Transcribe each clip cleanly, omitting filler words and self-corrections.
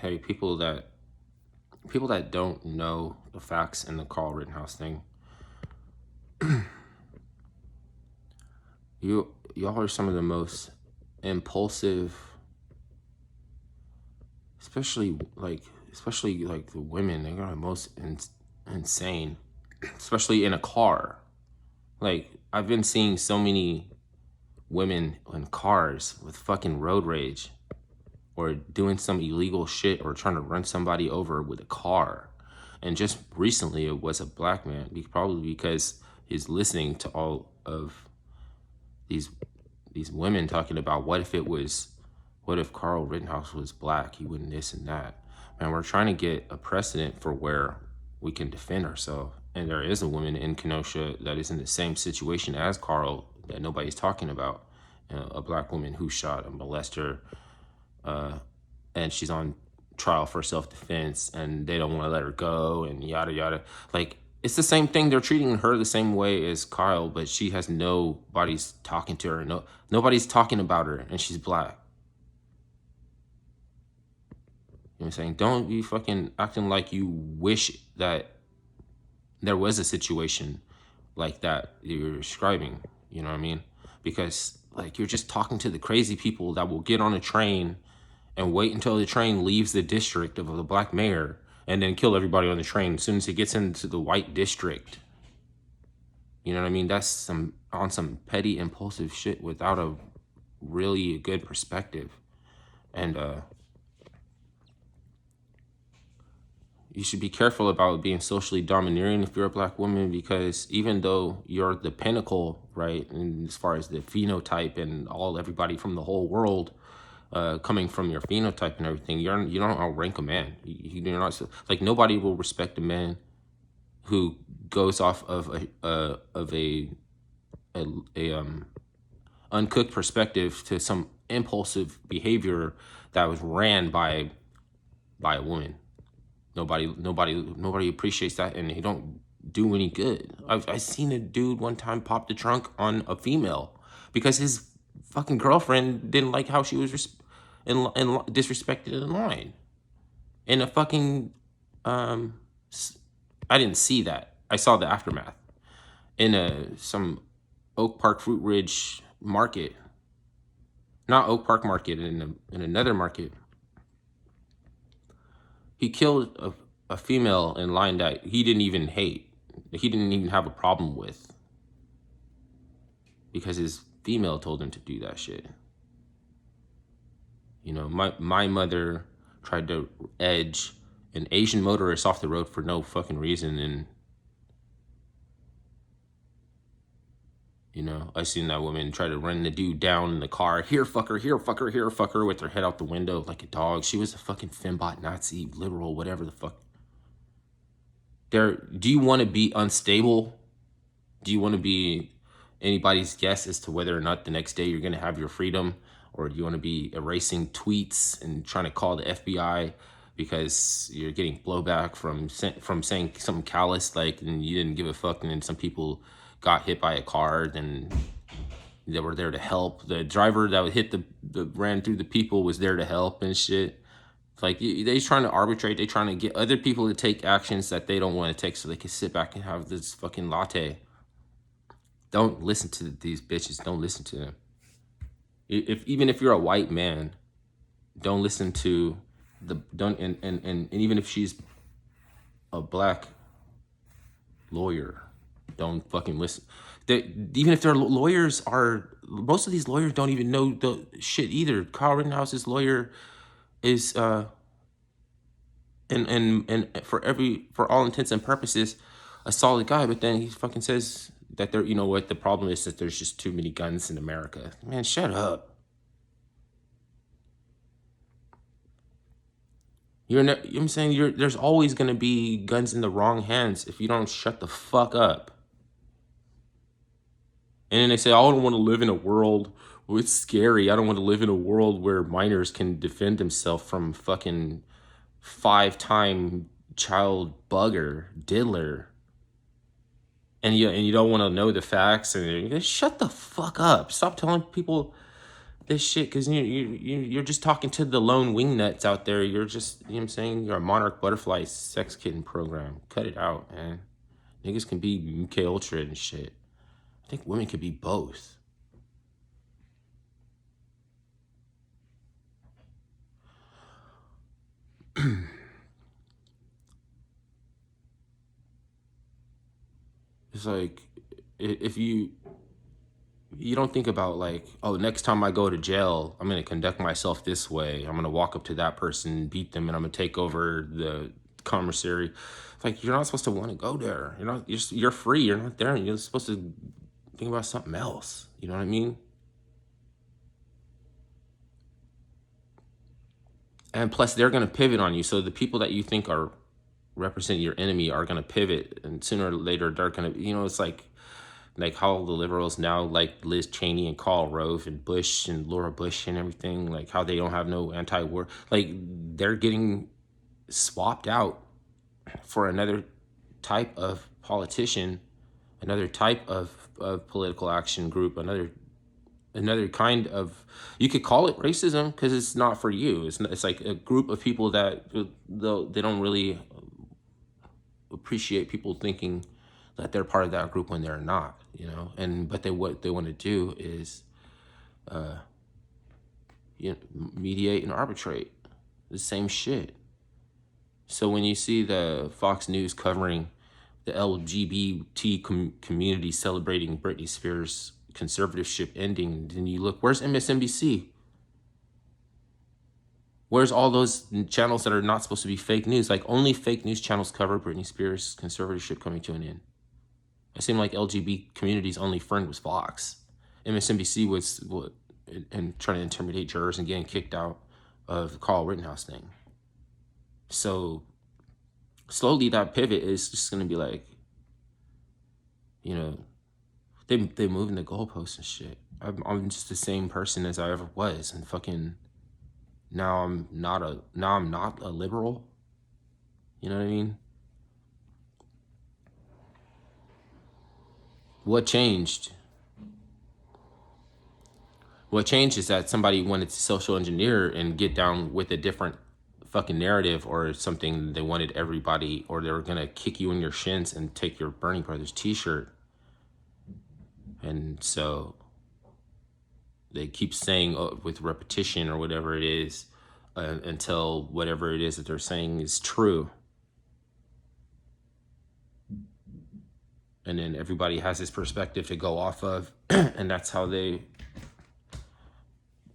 Hey, people that don't know the facts in the Carl Rittenhouse thing, y'all are some of the most impulsive, especially like the women. They are the most insane, especially in a car. Like I've been seeing so many women in cars with fucking road rage or doing some illegal shit or trying to run somebody over with a car. And just recently, it was a black man, probably because he's listening to all of these these women talking about what if Carl Rittenhouse was black, he wouldn't this and that. Man, we're trying to get a precedent for where we can defend ourselves. And there is a woman in Kenosha that is in the same situation as Carl that nobody's talking about. A black woman who shot a molester, and she's on trial for self-defense, and they don't want to let her go, and yada yada. Like, it's the same thing. They're treating her the same way as Kyle, but she has nobody's talking to her. Nobody's talking about her, and she's black. You know what I'm saying? Don't be fucking acting like you wish that there was a situation like that you're describing. You know what I mean? Because like you're just talking to the crazy people that will get on a train and wait until the train leaves the district of the black mayor and then kill everybody on the train as soon as it gets into the white district. You know what I mean? That's some petty impulsive shit without a really good perspective. And you should be careful about being socially domineering if you're a black woman, because even though you're the pinnacle, right, and as far as the phenotype and everybody from the whole world coming from your phenotype and everything, you don't outrank a man. You're not like, nobody will respect a man who goes off of a uncooked perspective to some impulsive behavior that was ran by a woman. Nobody appreciates that, and they don't do any good. I've seen a dude one time pop the trunk on a female because his fucking girlfriend didn't like how she was disrespected in line. In a fucking I didn't see that. I saw the aftermath in some Oak Park Fruit Ridge market, not Oak Park Market, in another market. He killed a female in line that he didn't even hate. He didn't even have a problem with, because his female told him to do that shit. You know, my mother tried to edge an Asian motorist off the road for no fucking reason, and you know, I seen that woman try to run the dude down in the car. Here, fucker, here, fucker, here, fucker, with her head out the window like a dog. She was a fucking fembot, Nazi, liberal, whatever the fuck. Do you want to be unstable? Do you want to be anybody's guess as to whether or not the next day you're going to have your freedom? Or do you want to be erasing tweets and trying to call the FBI because you're getting blowback from saying something callous, like, and you didn't give a fuck, and then some people got hit by a car, then they were there to help. The driver that hit ran through the people was there to help and shit. Like, they trying to arbitrate. They trying to get other people to take actions that they don't want to take so they can sit back and have this fucking latte. Don't listen to these bitches. Don't listen to them. Even if you're a white man, don't listen to and even if she's a black lawyer, don't fucking listen. Even if their lawyers are, most of these lawyers don't even know the shit either. Kyle Rittenhouse's lawyer is and for all intents and purposes a solid guy, but then he fucking says that you know what, the problem is that there's just too many guns in America. Man, shut up. You know what I'm saying? There's always going to be guns in the wrong hands if you don't shut the fuck up. And then they say, I don't want to live in a world where it's scary. I don't want to live in a world where minors can defend themselves from fucking 5-time child bugger, diddler. And you don't want to know the facts. And shut the fuck up. Stop telling people this shit because you're just talking to the lone wingnuts out there. You're just, you know what I'm saying? You're a monarch butterfly sex kitten program. Cut it out, man. Niggas can be MK Ultra and shit. I think women could be both. It's like if you don't think about like, oh, next time I go to jail, I'm gonna conduct myself this way. I'm gonna walk up to that person, beat them, and I'm gonna take over the commissary. It's like you're not supposed to want to go there. You're free. You're not there. You're supposed to think about something else. You know what I mean? And plus, they're gonna pivot on you. So the people that you think are represent your enemy are gonna pivot, and sooner or later they're gonna. It's like how the liberals now like Liz Cheney and Karl Rove and Bush and Laura Bush and everything, like how they don't have no anti-war, like they're getting swapped out for another type of politician, another type of political action group, another kind of, you could call it racism because it's not for you. It's like a group of people that they don't really appreciate people thinking that they're part of that group when they're not, and but what they want to do is mediate and arbitrate the same shit. So when you see the Fox News covering the LGBT community celebrating Britney Spears conservatorship ending, then you look, where's MSNBC? Where's all those channels that are not supposed to be fake news? Like only fake news channels cover Britney Spears conservatorship coming to an end. It seemed like LGBT community's only friend was Fox. MSNBC was and trying to intimidate jurors and getting kicked out of the Carl Rittenhouse thing. So slowly that pivot is just going to be like, they moving the goalposts and shit. I'm just the same person as I ever was, and fucking now I'm not a liberal. You know what I mean? What changed? What changed is that somebody wanted to social engineer and get down with a different fucking narrative or something. They wanted everybody, or they were gonna kick you in your shins and take your Bernie Brothers t-shirt. And so they keep saying with repetition or whatever it is until whatever it is that they're saying is true. And then everybody has this perspective to go off of, and that's how they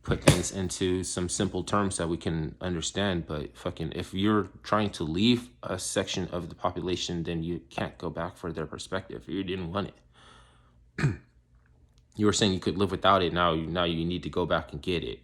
put things into some simple terms that we can understand. But fucking, if you're trying to leave a section of the population, then you can't go back for their perspective. You didn't want it. You were saying you could live without it. Now you need to go back and get it.